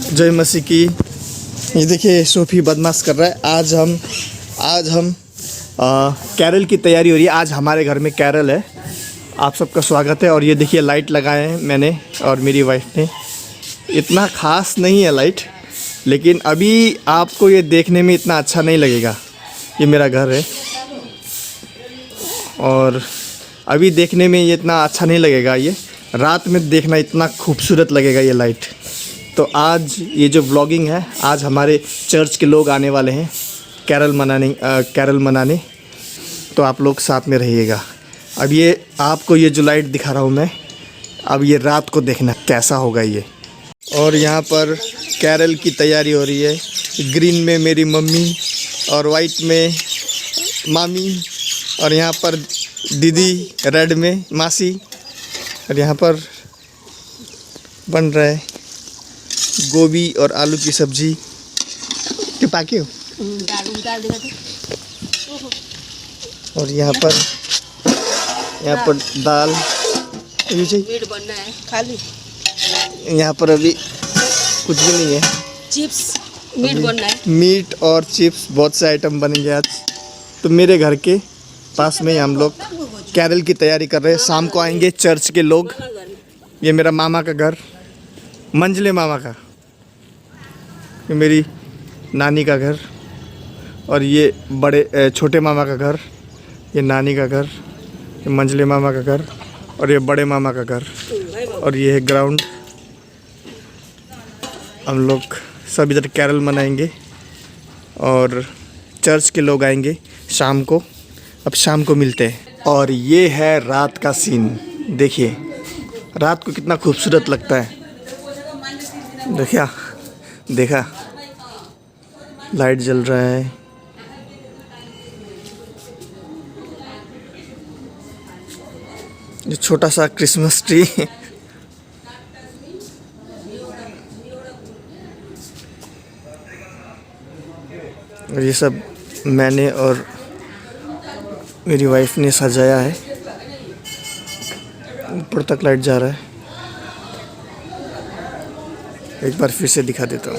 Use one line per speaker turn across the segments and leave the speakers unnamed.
जय मसीह की। ये देखिए सोफ़ी बदमाश कर रहा है। आज हम कैरल की तैयारी हो रही है। आज हमारे घर में कैरल है। आप सबका स्वागत है। और ये देखिए लाइट लगाए हैं मैंने और मेरी वाइफ ने। इतना ख़ास नहीं है लाइट, लेकिन अभी आपको ये देखने में इतना अच्छा नहीं लगेगा। ये मेरा घर है और अभी देखने में ये इतना अच्छा नहीं लगेगा। ये रात में देखना इतना खूबसूरत लगेगा ये लाइट। तो आज ये जो व्लॉगिंग है, आज हमारे चर्च के लोग आने वाले हैं कैरल मनाने। तो आप लोग साथ में रहिएगा। अब ये आपको ये जो लाइट दिखा रहा हूँ मैं, अब ये रात को देखना कैसा होगा ये। और यहाँ पर कैरल की तैयारी हो रही है। ग्रीन में मेरी मम्मी और वाइट में मामी और यहाँ पर दीदी रेड में मासी। और यहाँ पर बन रहा है गोभी और आलू की सब्जी। टिपा के हो। और यहाँ पर दाल मीट बनना है खाली। यहाँ पर अभी कुछ भी नहीं है। चिप्स मीट बनना है। मीट और चिप्स बहुत से आइटम बनेंगे आज। तो मेरे घर के पास में ही हम लोग कैरल की तैयारी कर रहे हैं। शाम को आएंगे चर्च के लोग। ये मेरा मामा का घर, मंझले मामा का, ये मेरी नानी का घर। और ये बड़े छोटे मामा का घर, ये नानी का घर, ये मंझले मामा का घर और ये बड़े मामा का घर। और ये है ग्राउंड। हम लोग सब इधर कैरल मनाएंगे और चर्च के लोग आएंगे शाम को। अब शाम को मिलते हैं। और ये है रात का सीन। देखिए रात को कितना खूबसूरत लगता है। देखा लाइट जल रहा है। ये छोटा सा क्रिसमस ट्री। और ये सब मैंने और मेरी वाइफ ने सजाया है। ऊपर तक लाइट जा रहा है। एक बार फिर से दिखा देता हूँ।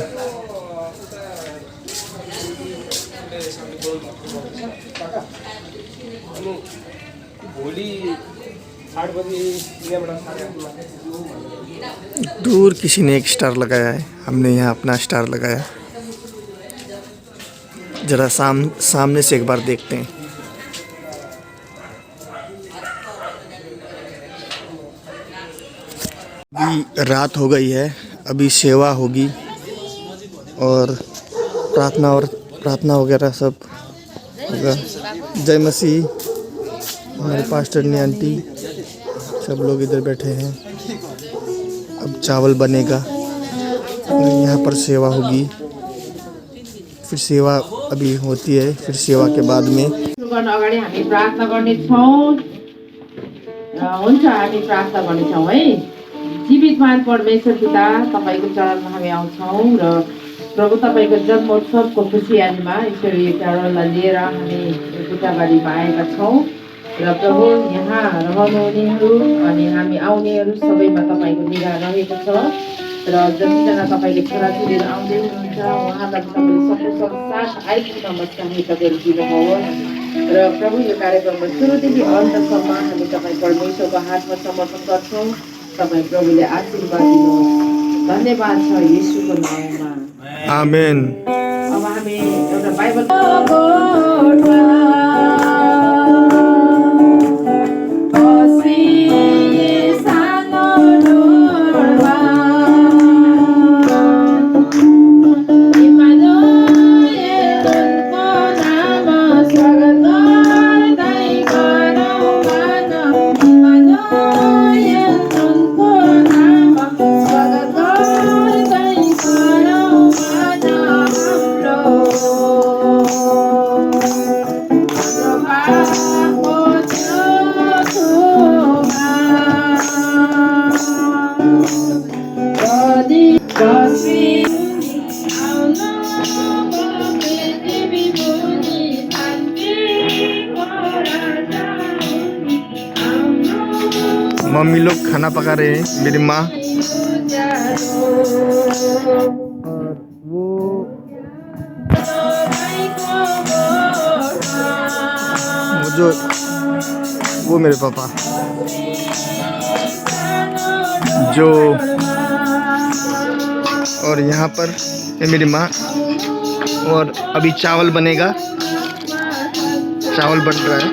दूर किसी ने एक स्टार लगाया है, हमने यहाँ अपना स्टार लगाया। जरा सामने से एक बार देखते हैं। अभी रात हो गई है। अभी सेवा होगी और प्रार्थना वगैरह सब होगा। जय मसीह। हमारे पास्टर ने आंटी सब लोग इधर बैठे हैं। अब चावल बनेगा, यहाँ पर सेवा होगी। फिर सेवा अभी होती है। फिर सेवा के बाद में
अगाडि हामी प्रार्थना गर्नेछौँ। हुन्छ, हामी प्रार्थना गर्नेछौँ है। जीवितमान परमेश्वर पिता, तपाईको चरणमा हामी आउँछौँ र प्रभु तपाईको जन्मोत्सवको खुसियालीमा ईश्वरीय चाडलाई लिएर हामी गुटाबारीमा आएका छौँ। र प्रभु यहाँ रहनुहुनेहरू अनि हामी आउनेहरू सबैमा तपाईको निगाह रहेको छ। र जतिजना तपाईले छोराछोरीहरू आउँदै हुनुहुन्छ उहाँलाई तपाईँले सकुशल साथ आइपुग्नमा सहायता गरिदिनुहोस्। र प्रभु यो कार्यक्रममा सुरुदेखि अन्तसम्म हामी तपाईँ परमेश्वरको हातमा समर्पण गर्छौँ। तपाईँ प्रभुले आशीर्वाद दिनुहोस्। धन्यवाद छ येशूको नाममा,
आमेन।
अब हामी एउटा बाइबल
मम्मी लोग खाना पका रहे हैं। मेरी माँ जो वो मेरे पापा जो, और यहाँ पर ये मेरी माँ। और अभी चावल बनेगा, चावल बन रहा है।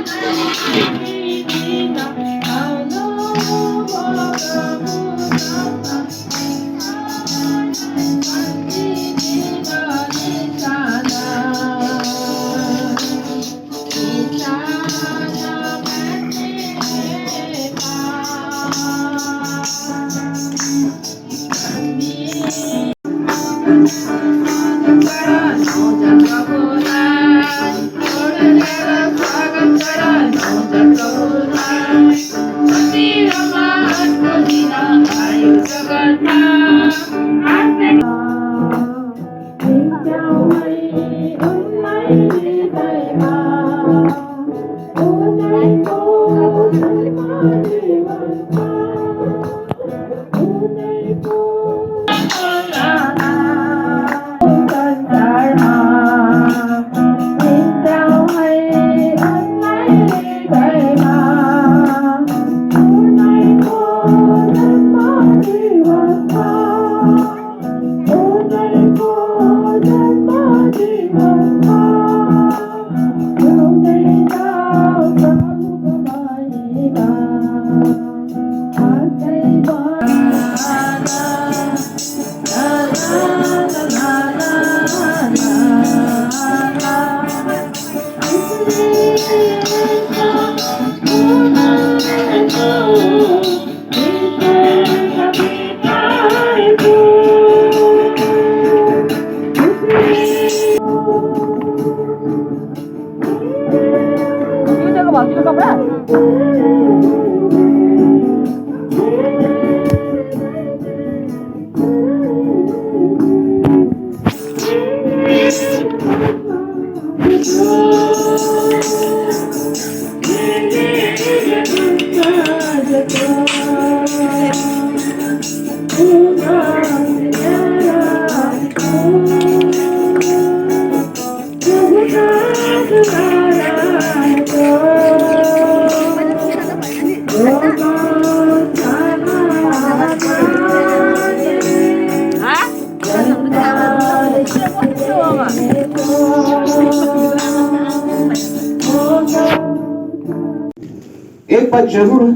एक बात जरूर है,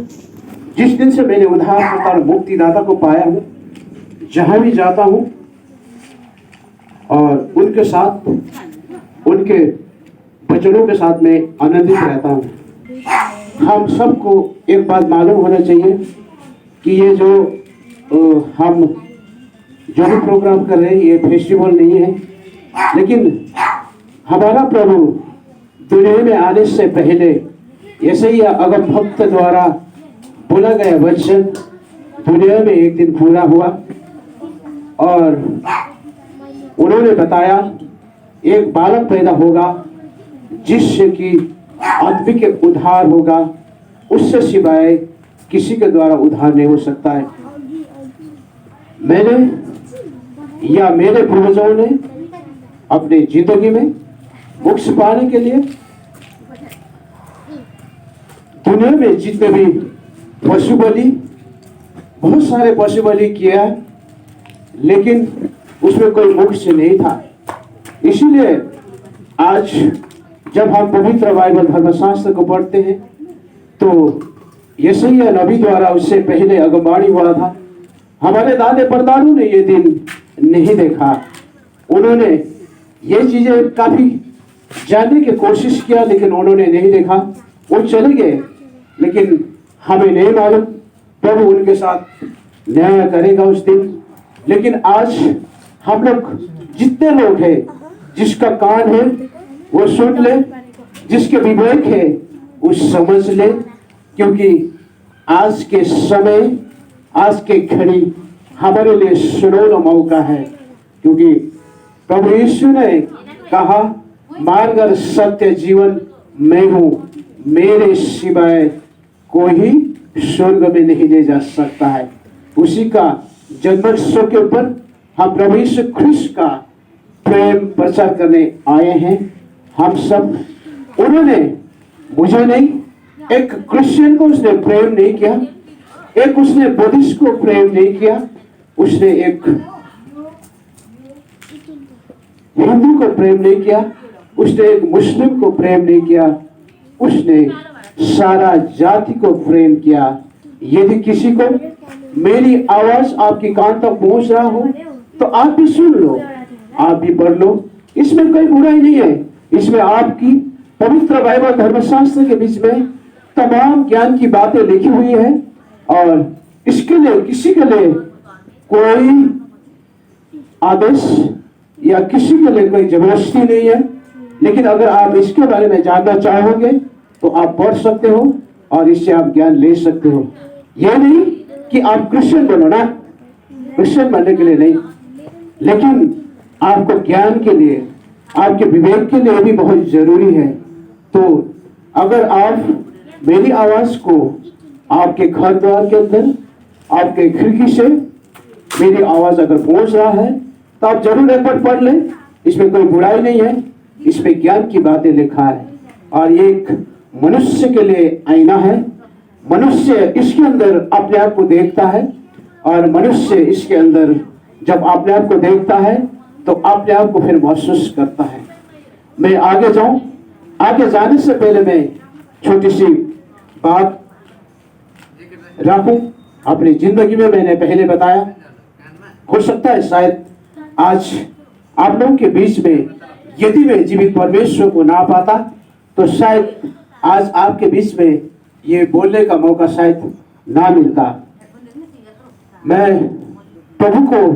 जिस दिन से मैंने उद्धारकर्ता और मुक्तिदाता को पाया हूँ, जहां भी जाता हूँ और उनके साथ, उनके वचनों के साथ मैं आनंदित रहता हूँ। हम सबको एक बात मालूम होना चाहिए कि ये जो हम जो भी प्रोग्राम कर रहे हैं, ये फेस्टिवल नहीं है, लेकिन हमारा प्रभु दुनिया में आने से पहले ऐसे ही अगम भक्त द्वारा बोला गया वचन दुनिया में एक दिन पूरा हुआ। और उन्होंने बताया एक बालक पैदा होगा जिससे कि आदमी के उद्धार होगा, उससे सिवाय किसी के द्वारा उद्धार नहीं हो सकता है। मैंने या मेरे पूर्वजों ने अपनी जिंदगी में मोक्ष पाने के लिए दुनिया में जितने भी पशु बलि, बहुत सारे पशु बलि किया, लेकिन उसमें कोई मोक्ष नहीं था। इसीलिए आज जब हम पवित्र बाइबल धर्मशास्त्र को पढ़ते हैं तो यशायाह नबी द्वारा उससे पहले अगमवाणी हुआ था। हमारे दादे परदादों ने ये दिन नहीं देखा, उन्होंने ये चीजें काफी जानने की कोशिश किया, लेकिन उन्होंने नहीं देखा, वो चले गए। लेकिन हमें नहीं मालूम प्रभु उनके साथ न्याय करेगा उस दिन। लेकिन आज हम लोग जितने लोग हैं, जिसका कान है वो सुन ले, जिसके विवेक है वो समझ ले, क्योंकि आज के समय, आज के घड़ी हमारे लिए सुनहरा मौका है। क्योंकि प्रभु यीशु ने कहा, मार्ग और सत्य जीवन मैं हूं, मेरे सिवाय कोई स्वर्ग में नहीं ले जा सकता है। उसी का जन्मोत्सव के ऊपर हम प्रभु यीशु ख्रिस्त का प्रेम प्रचार करने आए हैं। हम सब, उन्होंने मुझे नहीं, एक क्रिश्चियन को उसने प्रेम नहीं किया, एक उसने बुद्धिस्ट को प्रेम नहीं किया, उसने एक हिंदू को प्रेम नहीं किया, उसने एक मुस्लिम को प्रेम नहीं किया, उसने सारा जाति को प्रेम किया। यदि किसी को मेरी आवाज आपके कान तक पहुंच रहा हो तो आप भी सुन लो, आप भी पढ़ लो, इसमें कोई बुराई नहीं है। इसमें आपकी पवित्र बाइबल धर्मशास्त्र के बीच में तमाम ज्ञान की बातें लिखी हुई है और इसके लिए किसी के लिए कोई आदेश या किसी के लिए कोई जबरदस्ती नहीं है। लेकिन अगर आप इसके बारे में जानना चाहोगे तो आप पढ़ सकते हो और इससे आप ज्ञान ले सकते हो। यह नहीं कि आप क्रिश्चियन बनो ना, क्रिश्चियन बनने के लिए नहीं, लेकिन आपको ज्ञान के लिए, आपके विवेक के लिए भी बहुत जरूरी है। तो अगर आप मेरी आवाज को आपके घर द्वार के अंदर, आपके खिड़की से मेरी आवाज अगर पहुंच रहा है तो आप जरूर एक बार पढ़ लें, इसमें कोई बुराई नहीं है, इसमें ज्ञान की बातें लिखा है। और ये एक मनुष्य के लिए आईना है, मनुष्य इसके अंदर अपने आप को देखता है और मनुष्य इसके अंदर जब अपने आप को देखता है तो अपने आप को फिर महसूस करता है। मैं आगे जाऊं, आगे जाने से पहले मैं छोटी सी बात रखूं। अपनी जिंदगी में मैंने पहले बताया, हो सकता है शायद आज आप लोगों के बीच में यदि मैं जीवित परमेश्वर को ना पाता तो शायद आज आपके बीच में ये बोलने का मौका शायद ना मिलता। मैं प्रभु को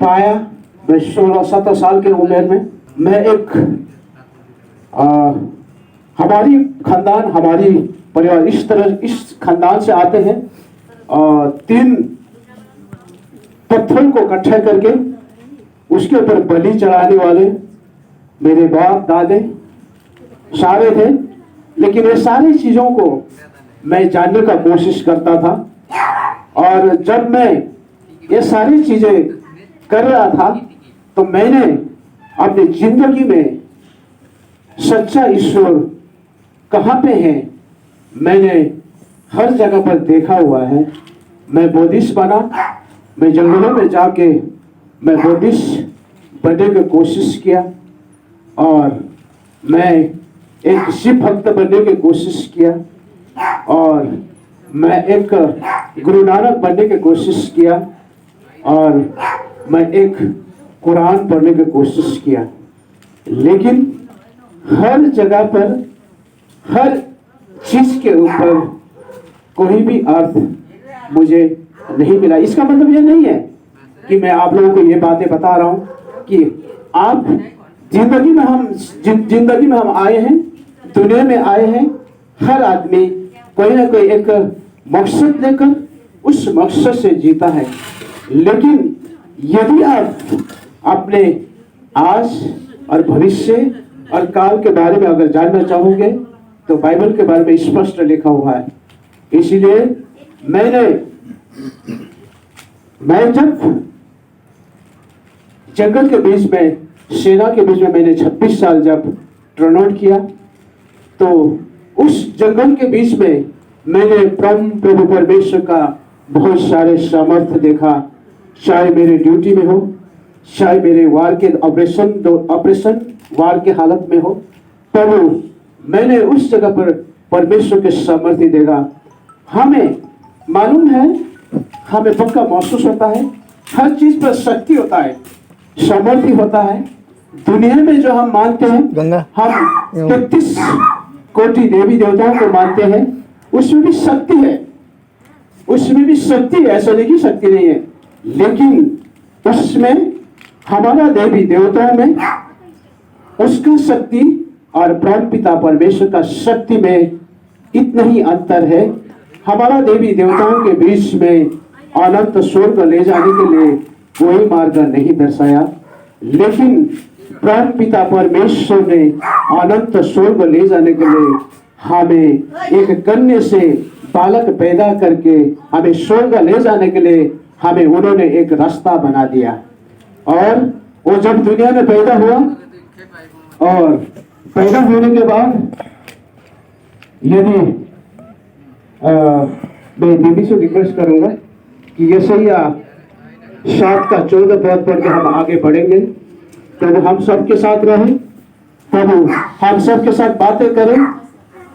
पाया मैं 16-17 साल के उम्र में। मैं एक हमारी खानदान, हमारी परिवार इस खानदान से आते हैं। 3 पत्थरों को इकट्ठा करके उसके ऊपर बलि चढ़ाने वाले मेरे बाप दादे सारे थे। लेकिन ये सारी चीजों को मैं जानने का कोशिश करता था और जब मैं ये सारी चीजें कर रहा था तो मैंने अपनी जिंदगी में सच्चा ईश्वर कहाँ पे है मैंने हर जगह पर देखा हुआ है। मैं बुद्धिस्ट बना, मैं जंगलों में जाके मैं बुद्धिस्ट बनने की कोशिश किया और मैं एक शिव भक्त बनने की कोशिश किया और मैं एक गुरु नानक बनने की कोशिश किया और मैं एक कुरान पढ़ने की कोशिश किया। लेकिन हर जगह पर हर चीज के ऊपर कोई भी अर्थ मुझे नहीं मिला। इसका मतलब ये नहीं है कि मैं आप लोगों को ये बातें बता रहा हूं कि आप जिंदगी में हम आए हैं, दुनिया में आए हैं। हर आदमी कोई ना कोई एक मकसद लेकर उस मकसद से जीता है। लेकिन यदि आप अपने आज और भविष्य और काल के बारे में अगर जानना चाहोगे तो बाइबल के बारे में स्पष्ट लिखा हुआ है। इसीलिए मैं जब जंगल के बीच में, सेना के बीच में मैंने 26 साल जब टर्न आउट किया तो उस जंगल के बीच में मैंने प्रभु परमेश्वर का बहुत सारे सामर्थ्य देखा। चाहे मेरे ड्यूटी में हो, चाहे मेरे वार के ऑपरेशन वार के हालत में हो, प्रभु मैंने उस जगह पर परमेश्वर के सामर्थ्य देगा। हमें मालूम है, हमें पक्का महसूस होता है, हर चीज पर शक्ति होता है, सामर्थ्य होता है। दुनिया में जो हम मानते हैं, हम 33 कोटि देवी देवताओं को मानते हैं, उसमें भी शक्ति है, उसमें भी शक्ति है, ऐसा नहीं कि शक्ति नहीं है। लेकिन उसमें हमारा देवी देवताओं में उसका शक्ति और परम पिता परमेश्वर का शक्ति में इतना ही अंतर है। हमारा देवी देवताओं के बीच में अनंत स्वर्ग ले जाने के लिए कोई मार्ग नहीं दर्शाया, लेकिन परम पिता परमेश्वर ने अनंत स्वर्ग ले जाने के लिए हमें एक कन्या से बालक पैदा करके हमें स्वर्ग ले जाने के लिए हमें उन्होंने एक रास्ता बना दिया। और वो जब दुनिया में पैदा हुआ और पैदा होने के बाद यदि मैं दीदी से रिक्वेस्ट करूंगा कि ये सही 7 का 14 पद पढ़ के हम आगे बढ़ेंगे। प्रभु हम सबके साथ रहें, प्रभु हम सबके साथ बातें करें,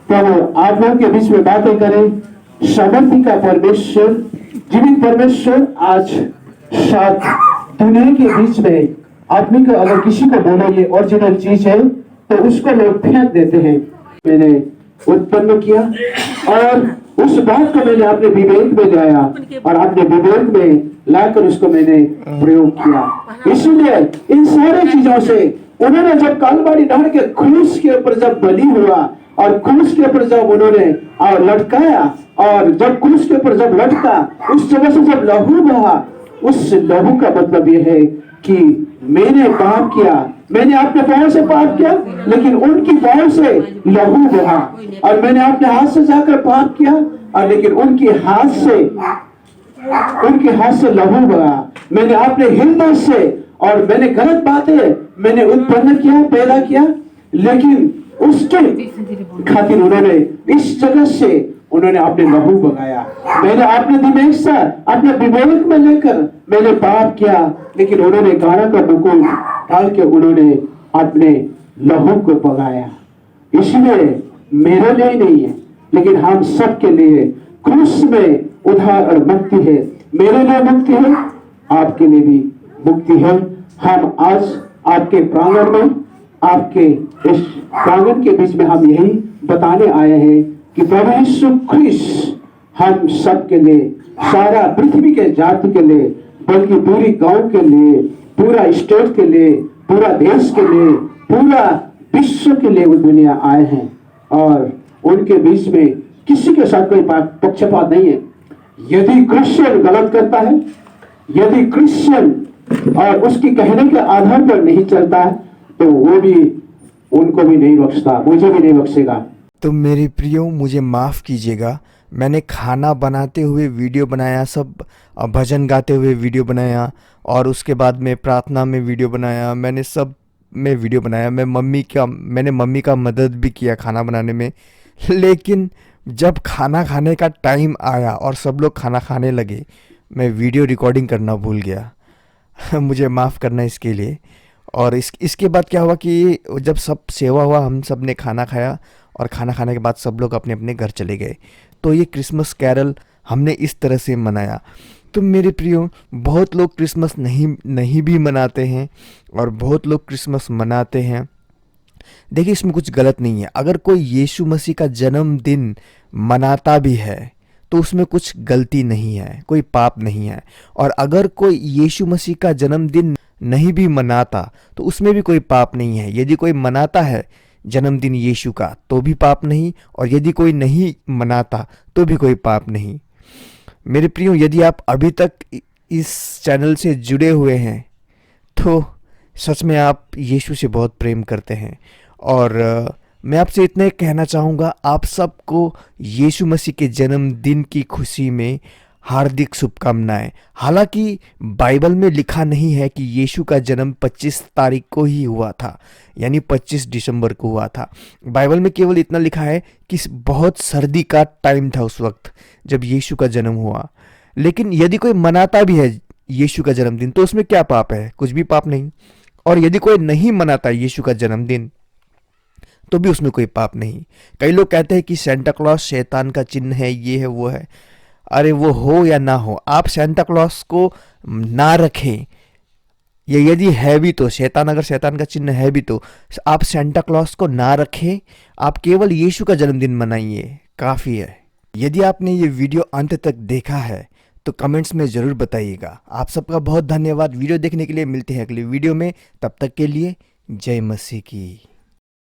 प्रभु आप लोगों के बीच में बातें करें। समर्थी का परमेश्वर, जीवित परमेश्वर आज शायद दुनिया के बीच में आदमी को अगर किसी को बोला ये ओरिजिनल चीज है तो उसको लोग फेंक देते हैं। मैंने उत्पन्न किया और उस बात को मैंने अपने विवेक में लाया और अपने विवेक में लाकर उसको मैंने प्रयोग किया। इसलिए इन सारी चीजों से उन्होंने जब कालवारी नहर के क्रूस के ऊपर जब बलि हुआ और क्रूस के ऊपर जब उन्होंने और लटकाया और जब क्रूस के ऊपर जब लटका उस जगह से जब लहू बहा, उस लहू का मतलब यह है कि मैंने पाप किया, मैंने अपने पांव से पाप किया लेकिन उनकी पांव से लहू बहा, और मैंने अपने हाथ से जाकर पाप किया और लेकिन उनके हाथ से लहू बहा। मैंने अपने हृदय से और मैंने गलत बातें मैंने उत्पन्न किया, पैदा किया, लेकिन उसके खातिर उन्होंने इस जगह से उन्होंने अपने लहू बगाया। मैंने अपने दिमाग से अपने विवेक में लेकर मैंने पाप किया लेकिन उन्होंने गाना का मुकुट डाल के उन्होंने अपने लहू को बगाया। इसलिए मेरे लिए नहीं है लेकिन हम सब के लिए क्रूस में उद्धार और मुक्ति है। मेरे लिए मुक्ति है, आपके लिए भी मुक्ति है। हम आज आपके प्रांगण में, आपके इस प्रांगण के बीच में हम यही बताने आए हैं कि प्रभु यीशु ख्रिस्त हम सब के लिए, सारा पृथ्वी के जाति के लिए, बल्कि पूरी गांव के लिए, पूरा स्टेट के लिए, पूरा देश के लिए, पूरा विश्व के लिए वो दुनिया आए हैं और उनके बीच में किसी के साथ कोई पक्षपात नहीं है। यदि क्रिश्चियन गलत करता है, यदि क्रिश्चियन और उसकी कहने के आधार पर नहीं चलता है तो वो भी उनको भी नहीं बख्शता, मुझे भी नहीं बख्शेगा।
तो मेरे प्रियो मुझे माफ़ कीजिएगा, मैंने खाना बनाते हुए वीडियो बनाया, सब भजन गाते हुए वीडियो बनाया और उसके बाद में प्रार्थना में वीडियो बनाया, मैंने सब में वीडियो बनाया। मैंने मम्मी का मदद भी किया खाना बनाने में। लेकिन जब खाना खाने का टाइम आया और सब लोग खाना खाने लगे, मैं वीडियो रिकॉर्डिंग करना भूल गया। मुझे माफ़ करना इसके लिए। और इसके बाद क्या हुआ कि जब सब सेवा हुआ, हम सब ने खाना खाया और खाना खाने के बाद सब लोग अपने अपने घर चले गए। तो ये क्रिसमस कैरल हमने इस तरह से मनाया। तो मेरे प्रियो, बहुत लोग क्रिसमस नहीं भी मनाते हैं और बहुत लोग क्रिसमस मनाते हैं। देखिए, इसमें कुछ गलत नहीं है। अगर कोई यीशु मसीह का जन्मदिन मनाता भी है तो उसमें कुछ गलती नहीं है, कोई पाप नहीं है। और अगर कोई यीशु मसीह का जन्मदिन नहीं भी मनाता तो उसमें भी कोई पाप नहीं है। यदि कोई मनाता है जन्मदिन यीशु का तो भी पाप नहीं, और यदि कोई नहीं मनाता तो भी कोई पाप नहीं। मेरे प्रियो, यदि आप अभी तक इस चैनल से जुड़े हुए हैं तो सच में आप यीशु से बहुत प्रेम करते हैं। और मैं आपसे इतना ही कहना चाहूँगा, आप सबको यीशु मसीह के जन्मदिन की खुशी में हार्दिक शुभकामनाएं। हालांकि बाइबल में लिखा नहीं है कि यीशु का जन्म 25 तारीख को ही हुआ था, यानी 25 दिसंबर को हुआ था। बाइबल में केवल इतना लिखा है कि बहुत सर्दी का टाइम था उस वक्त जब यीशु का जन्म हुआ। लेकिन यदि कोई मनाता भी है यीशु का जन्मदिन तो उसमें क्या पाप है? कुछ भी पाप नहीं। और यदि कोई नहीं मनाता यीशु का जन्मदिन तो भी उसमें कोई पाप नहीं। कई लोग कहते हैं कि सेंटा क्लॉस शैतान का चिन्ह है, ये है वो है। अरे वो हो या ना हो, आप सेंटा क्लॉस को ना रखें, ये यदि है भी तो अगर शैतान का चिन्ह है भी तो आप सेंटा क्लॉस को ना रखें, आप केवल यीशु का जन्मदिन मनाइए, काफ़ी है। यदि आपने ये वीडियो अंत तक देखा है तो कमेंट्स में ज़रूर बताइएगा। आप सबका बहुत धन्यवाद वीडियो देखने के लिए। मिलते हैं अगली वीडियो में, तब तक के लिए जय मसीह की।